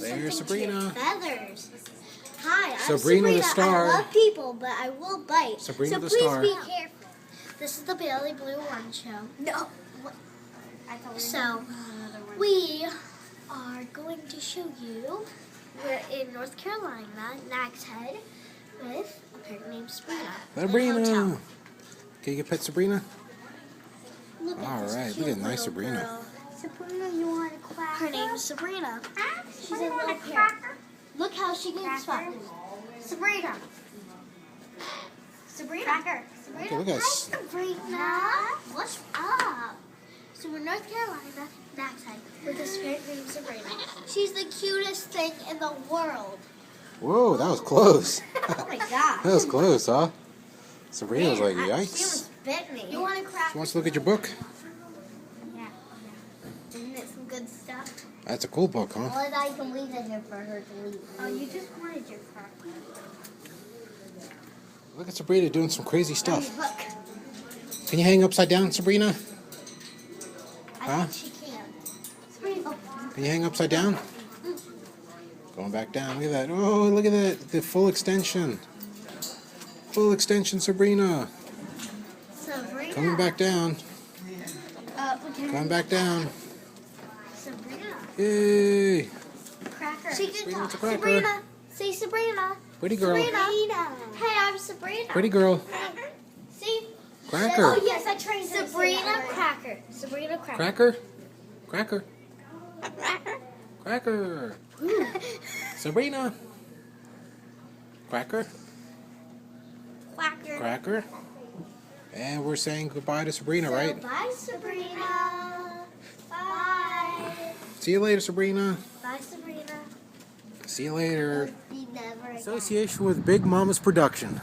There's something to your Sabrina. feathers. Hi, I'm Sabrina the Sabrina. Star. I love people, but I will bite. Sabrina so the please Star. be careful. This is the Bailey Blue One Show. No. So, we are going to show you, we're in North Carolina, Nags Head, with a parrot named Sabrina. Sabrina. Can you get pet Sabrina? Look at All this right, cute look at nice little Sabrina. girl. Sabrina, you want a quacker? Her name is Sabrina. She's a little want a parrot. cracker? Look how she gets Cracker? fun. Sabrina. Sabrina. Cracker. Okay, look at Hi, us. Sabrina. What's up? So we're in North Carolina, Nags Head, with this parrot named Sabrina. She's the cutest thing in the world. Whoa, that was close. Oh my gosh. That was close, huh? Sabrina was like, She yikes. almost bit me. You want a cracker? She wants to look at your book. Yeah. Isn't it some good stuff? That's a cool book, huh? Well, I can leave it here for her to leave. Oh, you just wanted your cracker. Look at Sabrina doing some crazy stuff. Look, Can you hang upside down, Sabrina? I Huh? think she can. Sabrina, Can you hang upside down? Going back down. Look at that. Oh, look at that. The full extension. Full extension, Sabrina. Sabrina. Coming back down. Coming back down. Sabrina. Yay. Cracker. She can Sabrina, talk. it's a cracker. Sabrina. Say Sabrina. Pretty girl. Sabrina. Hey, I'm Sabrina. Pretty girl. See? Cracker. Oh, yes, I trained her. Sabrina Cracker. Sabrina Cracker. Cracker. Cracker. Cracker. Sabrina. Cracker. Quacker. Cracker. And we're saying goodbye to Sabrina, right? Bye, Sabrina. Bye. See you later, Sabrina. Bye, Sabrina. See you later. Be never again. Association with Big Mama's Production.